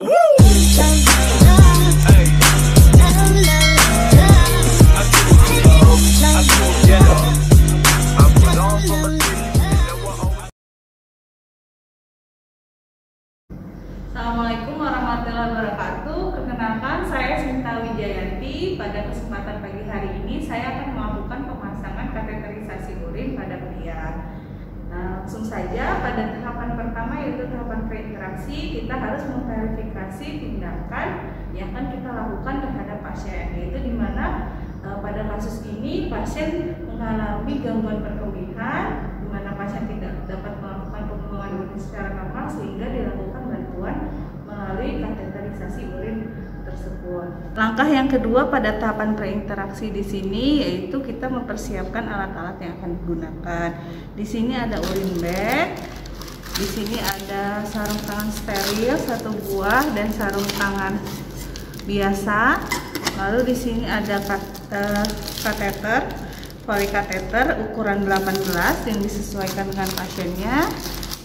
Assalamualaikum warahmatullahi wabarakatuh. Perkenalkan, saya Sinta Wijayanti. Pada kesempatan pagi hari ini saya akan melakukan pemasangan kateterisasi urin pada pria. Langsung saja pada tahapan pertama, yaitu tahapan preinteraksi, kita harus memverifikasi tindakan yang akan kita lakukan terhadap pasien, yaitu di mana pada kasus ini pasien mengalami gangguan perkembangan, di mana pasien tidak dapat melakukan pembuangan urin secara normal sehingga dilakukan bantuan melalui kateterisasi urin tersebut. Langkah yang kedua pada tahapan preinteraksi di sini yaitu kita mempersiapkan alat-alat yang akan digunakan. Di sini ada urin bag, di sini ada sarung tangan steril 1 buah dan sarung tangan biasa. Lalu di sini ada kateter, polikateter ukuran 18 yang disesuaikan dengan pasiennya.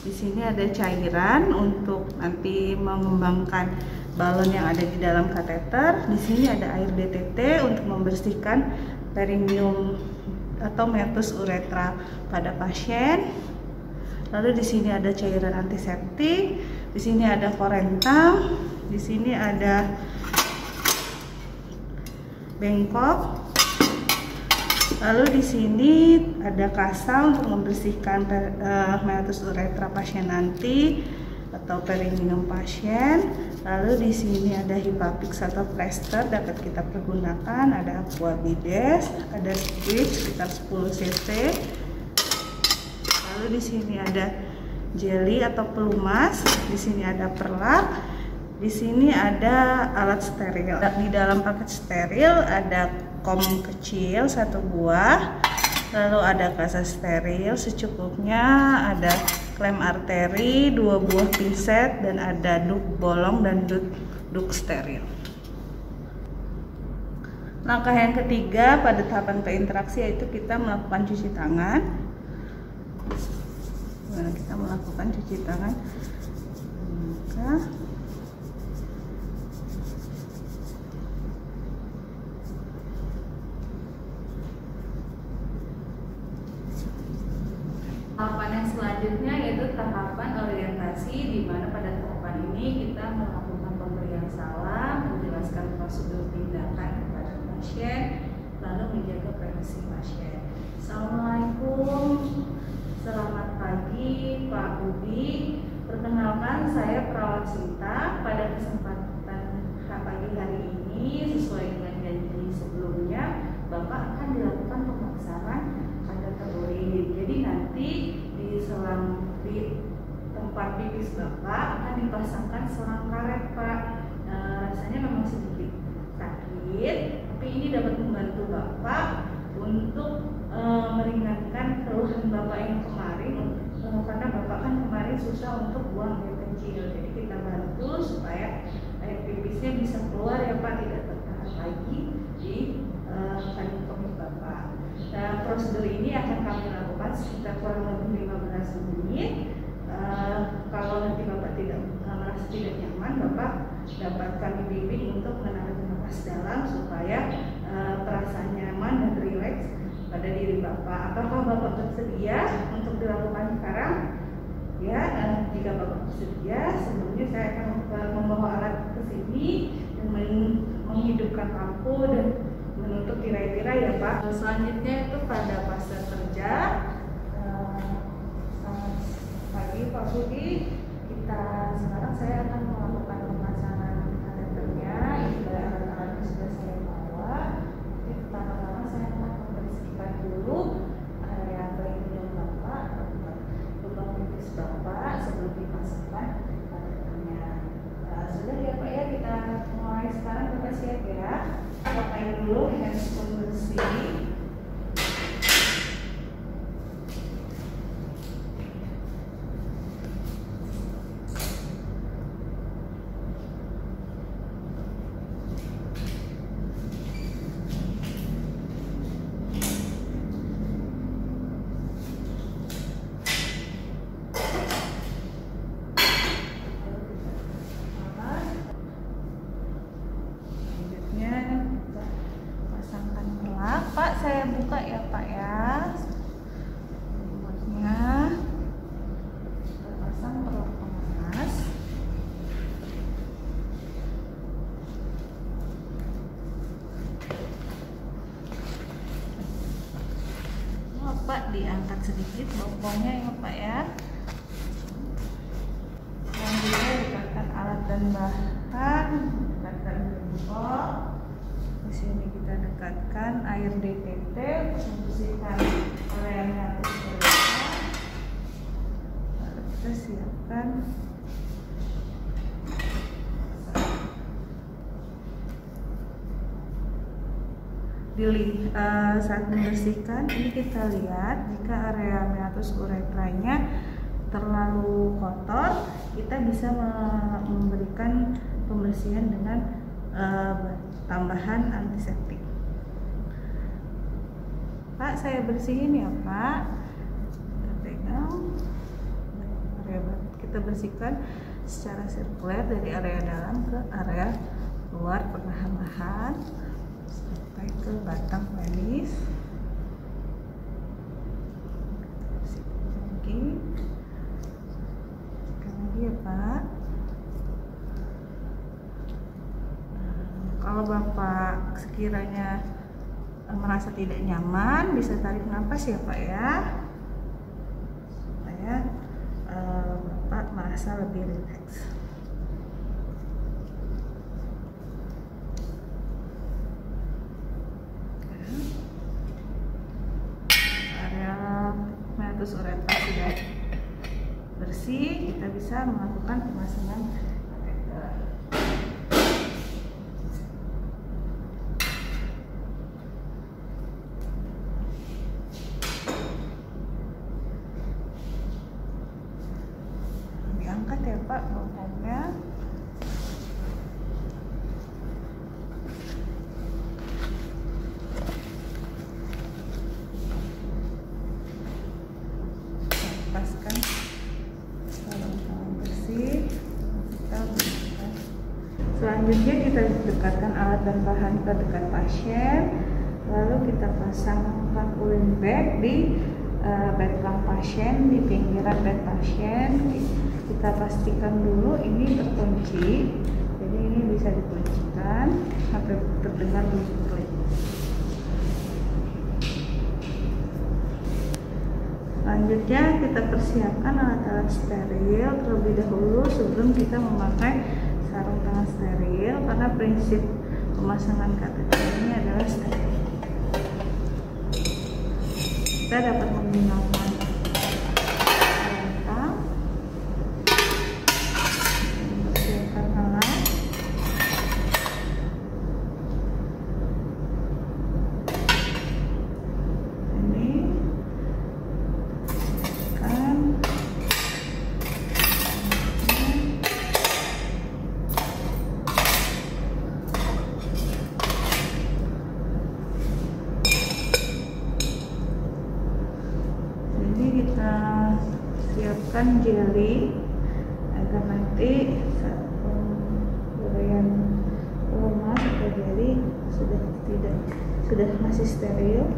Di sini ada cairan untuk nanti mengembangkan balon yang ada di dalam kateter. Di sini ada air DTT untuk membersihkan perineum atau meatus uretra pada pasien. Lalu di sini ada cairan antiseptik. Di sini ada korentam. Di sini ada bengkok. Lalu di sini ada kasa untuk membersihkan meatus uretra pasien nanti atau perineum pasien. Lalu di sini ada hipapix atau plester dapat kita pergunakan, ada aqua bides, ada squeeze sekitar 10 cc. Lalu di sini ada jelly atau pelumas, di sini ada perlak, di sini ada alat steril. Di dalam paket steril ada kom kecil 1 buah, lalu ada kasa steril secukupnya, ada klem arteri 2 buah pinset, dan ada duk bolong dan duk steril. Langkah yang ketiga pada tahapan preinteraksi yaitu kita melakukan cuci tangan. Nah, kita melakukan cuci tangan. Tahapan yang selanjutnya yaitu tahapan orientasi, di mana pada tahapan ini kita melakukan pemberian salam, menjelaskan prosedur tindakan kepada pasien, lalu menjaga privasi pasien. Assalamualaikum, selamat pagi Pak Budi. Perkenalkan, saya perawat Sinta. Pada kesempatan pagi hari ini, sesuai dengan janji sebelumnya, Bapak akan dilakukan pemasangan kateter urin. Jadi nanti di tempat pipis Bapak akan dipasangkan selang karet, Pak. Rasanya memang sedikit sakit, tapi ini dapat membantu Bapak untuk meringankan keluhan Bapak yang kemarin, karena Bapak kan kemarin susah untuk buang air kecil. Jadi kita bantu supaya air pipisnya bisa keluar ya Pak, tidak tertahan lagi di kandung kemih Bapak. Nah, prosedur ini akan kami lakukan sekitar kurang lebih 15 menit. Kalau nanti Bapak merasa tidak nyaman, Bapak dapat kami bimbing untuk menarik nafas dalam supaya perasaan nyaman dan rileks pada diri Bapak. Apakah Bapak bersedia untuk dilakukan sekarang? Ya, jika Bapak bersedia, sebelumnya saya akan membawa alat ke sini dan menghidupkan lampu dan menutup tirai-tirai ya Pak. Selanjutnya itu pada fase kerja. Selamat pagi Pak Budi. Sekarang saya akan melakukan pemasangan kateternya. Ini alat-alatnya sudah saya bawa. Jadi pertama-tama saya akan membersihkan dulu area perineum Bapak atau lubang pipis Bapak sebelum dipasangkan kateternya. Sudah ya Pak ya, kita mulai sekarang. Bapak siap ya. Pakai dulu handphone bersih. diangkat sedikit bopongnya ya Pak ya. Selanjutnya dekatkan alat dan bahan, dekatkan gembok. Di sini kita dekatkan air DTT untuk membersihkan areanya. Lalu kita siapkan saat membersihkan ini kita lihat jika area meatus uretranya terlalu kotor, kita bisa memberikan pembersihan dengan tambahan antiseptik. Pak, saya bersihin ya Pak. Kita pegang area kita bersihkan secara sirkuler dari area dalam ke area luar perlahan-lahan sampai ke batang penis. Bersihkan lagi ya Pak. Kalau Bapak sekiranya merasa tidak nyaman, bisa tarik nafas ya Pak ya, supaya Bapak merasa lebih rileks. Meatus uretra sudah bersih, kita bisa melakukan pemasangan kateter. Diangkat ya Pak bopongnya. Lepaskan sarung-sarung bersih. Selanjutnya kita dekatkan alat dan bahan ke dekat pasien, lalu kita pasangkan urin bag di belakang pasien, di pinggiran bed pasien. Kita pastikan dulu ini terkunci, jadi ini bisa dikuncikan sampai terdengar bunyi klik. Selanjutnya kita persiapkan alat-alat steril terlebih dahulu sebelum kita memakai sarung tangan steril, karena prinsip pemasangan kateter ini adalah steril. Kita dapat menggunakan rentang, membersihkan alat, ini kita siapkan jeli agar nanti saat pemberian pelumas atau jeli sudah masih steril.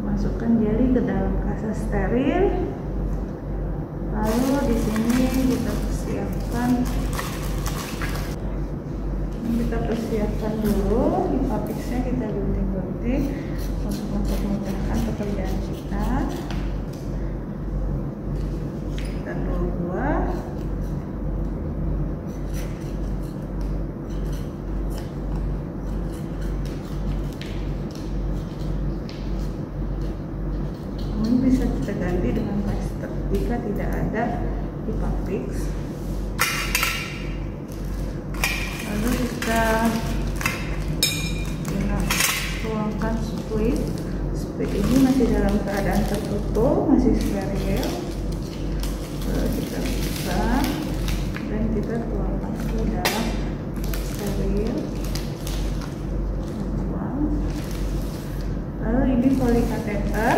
Masukkan jeli ke dalam kasa steril, lalu di sini kita persiapkan dulu di papiksnya, kita gunting-gunting untuk memudahkan pekerjaan kita. Kita buah. Ini bisa kita ganti dengan plaster jika tidak ada di papiks. Lalu kita tuangkan squid. Squid ini masih dalam keadaan tertutup, masih steril. Lalu kita buka dan kita tuangkan ke dalam steril. Lalu ini poli kateter,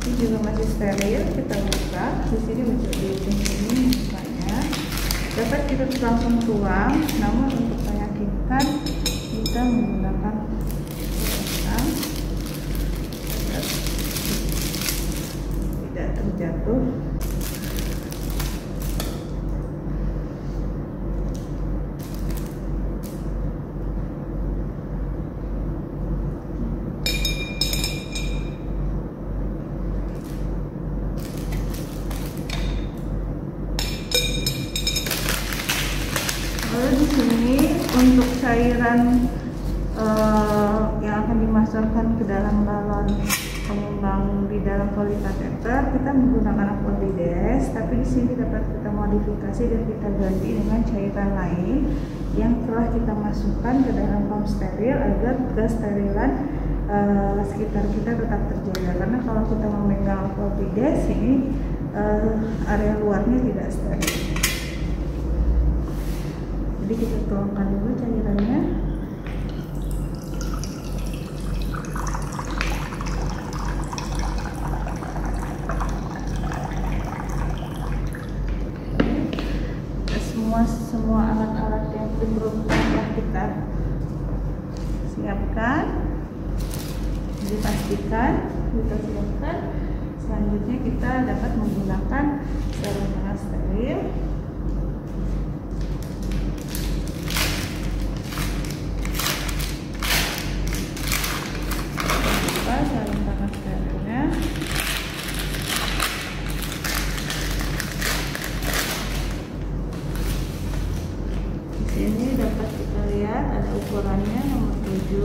ini juga masih steril. Kita buka di sini menjadi ini bukanya. Dapat kita langsung tuang, namun untuk meyakinkan kita menggunakan tangan agar tidak terjatuh. cairan yang akan dimasukkan ke dalam balon pengembang di dalam voli kateter, kita menggunakan aquabides, tapi di sini dapat kita modifikasi dan kita ganti dengan cairan lain yang telah kita masukkan ke dalam pump steril agar kesterilan sekitar kita tetap terjaga. Karena kalau kita memegang aquabides ini area luarnya tidak steril. Jadi kita tuangkan dulu cairannya. Semua alat-alat yang diperlukan telah kita siapkan, dipastikan kita siapkan. Selanjutnya kita dapat menggunakan sarung tangan steril. Sarung tangan sterilnya. Ini dapat kita lihat ada ukurannya nomor 7.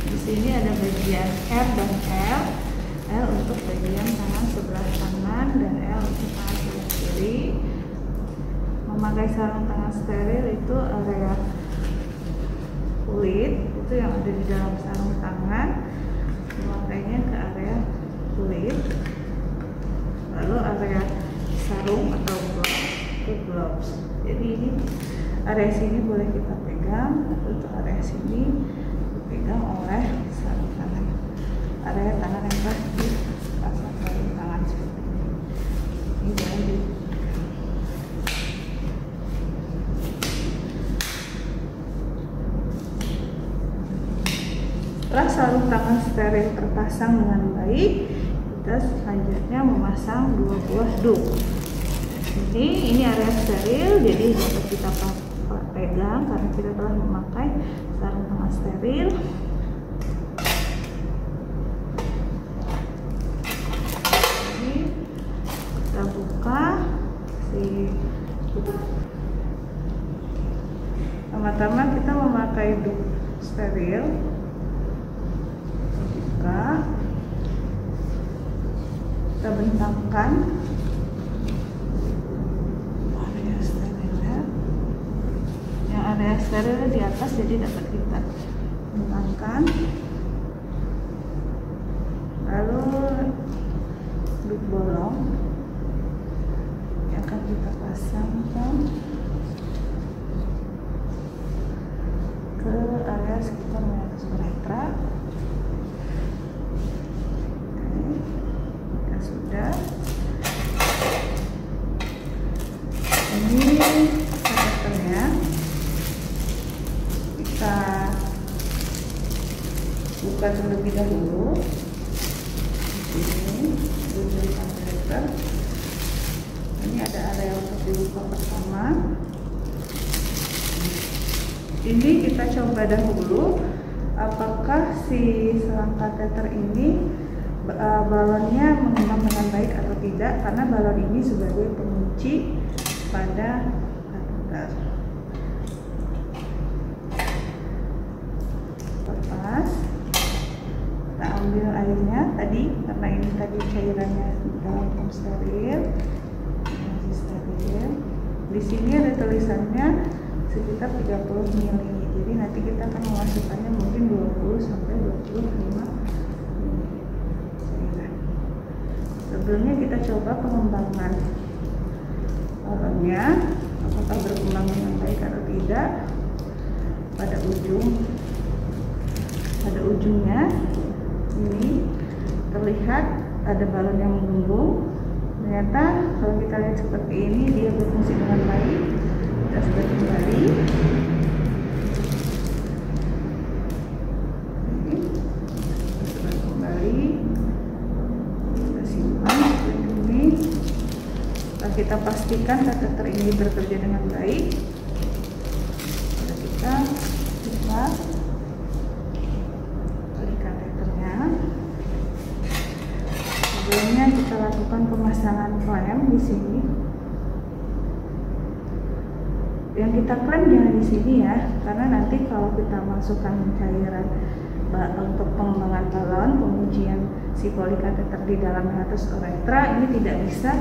Di sini ada bagian R dan L. L untuk bagian tangan sebelah kanan dan L untuk tangan sebelah kiri. Memakai sarung tangan steril itu area kulit itu yang ada di dalam sarung tangan, memakainya ke area kulit. Lalu area sarung atau ke gloves. Jadi ini area sini boleh kita pegang, untuk area sini dipegang oleh sarung tangan. Area tangan yang telah dipasang sarung tangan seperti ini. Ini boleh di Setelah sarung tangan steril terpasang dengan baik, kita selanjutnya memasang 2 buah dup. Ini area steril, jadi dapat kita pegang karena kita telah memakai sarung tangan steril. Jadi kita buka pertama kita memakai dup steril. Kita bentangkan area sterilnya. Yang area steril di atas, jadi dapat kita bentangkan. Lalu dup bolong yang akan kita pasangkan ke area sekitar meatus uretra. Sudah. Ini kateternya kita buka terlebih dahulu. Ini ujung kateter. Ini ada area untuk dibuka pertama. Ini kita coba dahulu apakah si selang kateter ini balonnya mengembang dengan baik atau tidak, karena balon ini sebagai pengunci pada kateter. Lepas kita ambil airnya tadi, karena ini tadi cairannya dalam pump steril, masih steril. Di sini ada tulisannya sekitar 30 ml, jadi nanti kita akan memasukkannya mungkin 20 sampai 25. Sebelumnya kita coba pengembangan balonnya, apakah berkembang dengan baik atau tidak. Pada ujungnya ini terlihat ada balon yang mengembung. Ternyata kalau kita lihat seperti ini, dia berfungsi dengan baik. Kita sudah kembali. Kita pastikan kateter ini bekerja dengan baik. Kita buka tali kateternya. Sebelumnya kita lakukan pemasangan klem di sini. Yang kita klaim jangan di sini ya, karena nanti kalau kita masukkan cairan untuk pengembangan balon, pengujian si polikateter di dalam hiatus uretra, ini tidak bisa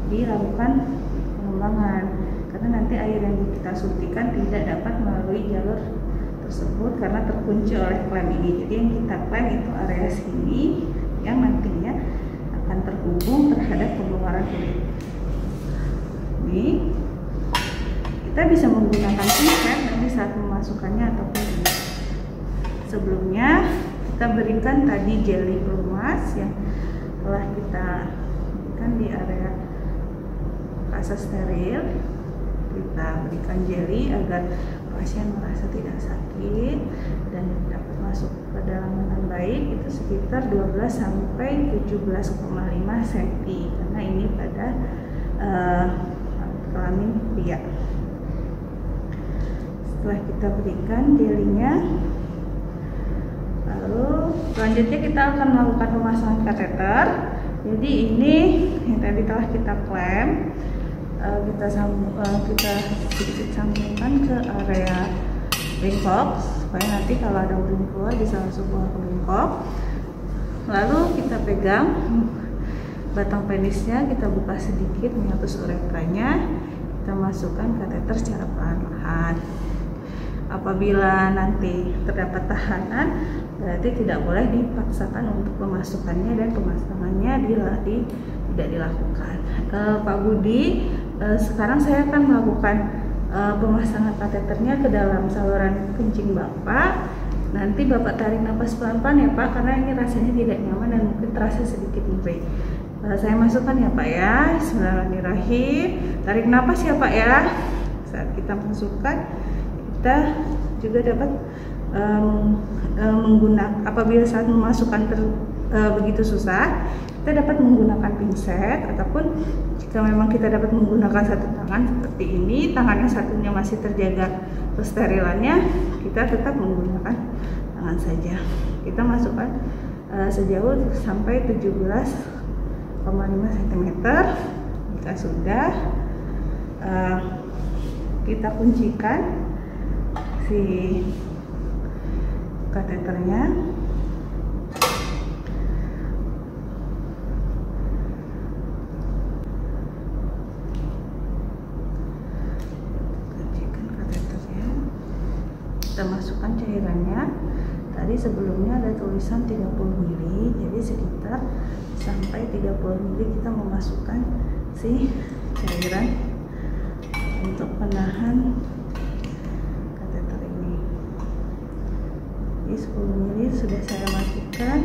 dilakukan pengembangan karena nanti air yang kita suntikan tidak dapat melalui jalur tersebut karena terkunci oleh klem ini. Jadi yang kita klaim itu area sini yang nantinya akan terhubung terhadap pembuluran kulit. Ini kita bisa menggunakan pinset nanti saat memasukkannya ataupun tidak. Sebelumnya kita berikan tadi jelly pelumas yang telah kita berikan di area fase steril. Kita berikan jelly agar pasien merasa tidak sakit dan dapat masuk ke dalam dengan baik. Itu sekitar 12 sampai 17,5 cm karena ini pada kelamin pria. Setelah kita berikan jelinya, lalu selanjutnya kita akan melakukan pemasangan kateter. Jadi ini yang tadi telah kita klaim, kita sedikit sambungkan ke area bengkok supaya nanti kalau ada urin keluar bisa langsung keluar ke bengkok. Lalu kita pegang batang penisnya, kita buka sedikit menyatu uretranya, kita masukkan kateter secara perlahan. Apabila nanti terdapat tahanan, berarti tidak boleh dipaksakan untuk memasukkannya dan pemasangannya tidak dilakukan. Pak Budi, sekarang saya akan melakukan pemasangan kateternya ke dalam saluran kencing Bapak. Nanti Bapak tarik nafas pelan-pelan ya Pak, karena ini rasanya tidak nyaman dan mungkin terasa sedikit nyeri. Saya masukkan ya Pak ya. Bismillahirrahmanirrahim. Tarik nafas ya Pak ya. Saat kita masukkan, kita juga dapat menggunakan, apabila saat memasukkan begitu susah, kita dapat menggunakan pinset, ataupun jika memang kita dapat menggunakan satu tangan seperti ini, tangan yang satunya masih terjaga kesterilannya, kita tetap menggunakan tangan saja. Kita masukkan sejauh sampai 17,5 cm. Jika sudah, kita kuncikan si kateternya. Kuncikan kateternya. Kita masukkan cairannya. Tadi sebelumnya ada tulisan 30 ml, jadi sekitar sampai 30 ml kita memasukkan si cairan untuk menahan kateter ini. Jadi 10 ml sudah saya masukkan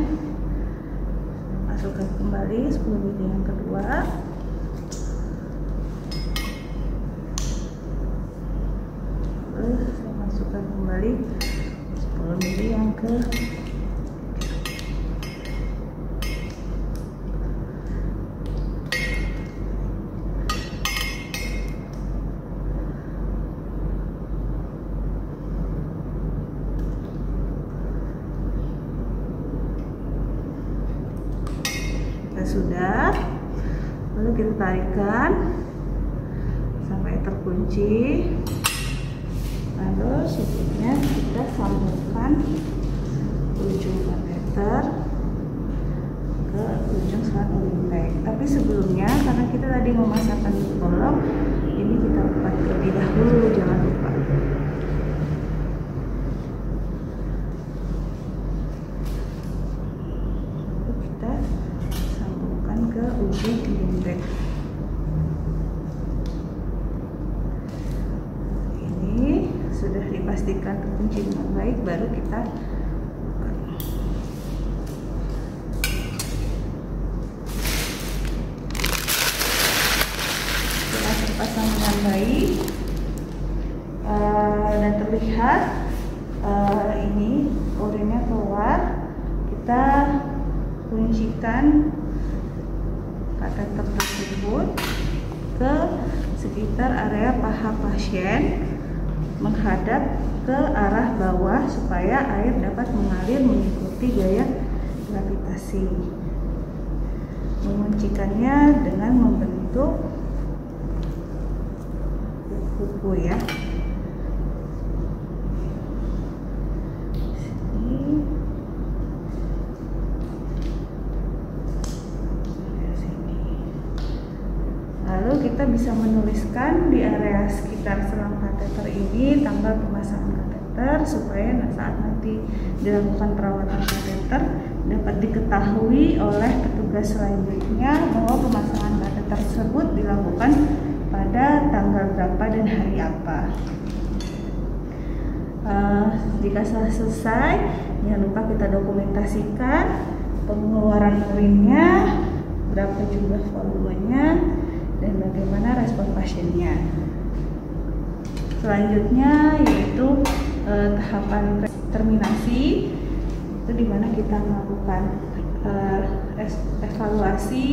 kembali 10 ml yang kedua. Terus saya masukkan kembali 10 ml yang ketiga. Sudah, lalu kita tarikan sampai terkunci, lalu selanjutnya kita sambungkan ujung kateter ke ujung selang urin bag. Tapi sebelumnya, karena kita tadi memasangkan bolong, ini kita buka terlebih dahulu, jangan lupa. Ke ujung urin bag. Ini sudah dipastikan terkunci dengan baik, baru kita buka. Setelah terpasang dengan baik dan terlihat ini urinnya keluar, kita kuncikan kateter tersebut ke sekitar area paha pasien menghadap ke arah bawah supaya air dapat mengalir mengikuti gaya gravitasi. Menguncikannya dengan membentuk kuku ya. Lalu kita bisa menuliskan di area sekitar selang kateter ini tanggal pemasangan kateter, supaya saat nanti dilakukan perawatan kateter dapat diketahui oleh petugas selanjutnya bahwa pemasangan kateter tersebut dilakukan pada tanggal berapa dan hari apa. Jika sudah selesai, jangan lupa kita dokumentasikan pengeluaran urinnya, berapa jumlah volumenya, dan bagaimana respon pasiennya. Selanjutnya yaitu tahapan terminasi, itu dimana kita melakukan evaluasi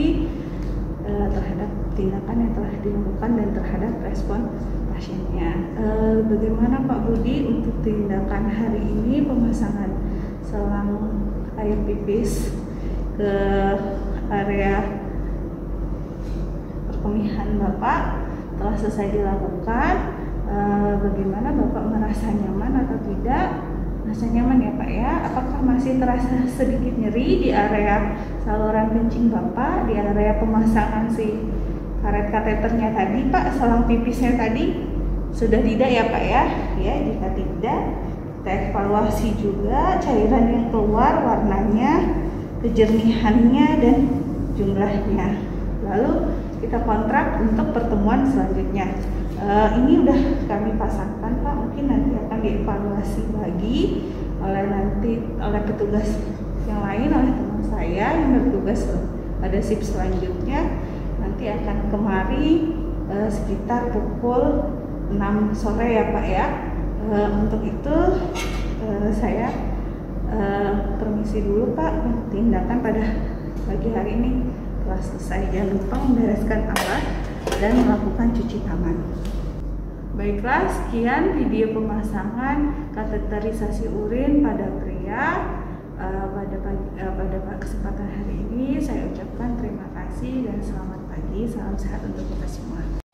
terhadap tindakan yang telah dilakukan dan terhadap respon pasiennya. Bagaimana Pak Budi untuk tindakan hari ini pemasangan selang air pipis ke area perkemihan Bapak telah selesai dilakukan? Bagaimana Bapak merasa nyaman atau tidak? Merasa nyaman ya Pak ya? Apakah masih terasa sedikit nyeri di area saluran kencing Bapak, di area pemasangan si karet kateternya tadi Pak, selang pipisnya tadi? Sudah tidak ya Pak ya? Ya, jika tidak, kita evaluasi juga cairan yang keluar, warnanya, kejernihannya, dan jumlahnya. Lalu kita kontrak untuk pertemuan selanjutnya. Ini udah kami pasangkan Pak, mungkin nanti akan dievaluasi lagi oleh petugas yang lain, oleh teman saya yang bertugas pada shift selanjutnya. Nanti akan kemari sekitar pukul 6 sore ya Pak ya. Untuk itu saya permisi dulu Pak, tindakan pada pagi hari ini telah selesai. Jangan lupa membereskan alat dan melakukan cuci tangan. Baiklah, sekian video pemasangan kateterisasi urin pada pria pada kesempatan hari ini. Saya ucapkan terima kasih dan selamat pagi. Salam sehat untuk kita semua.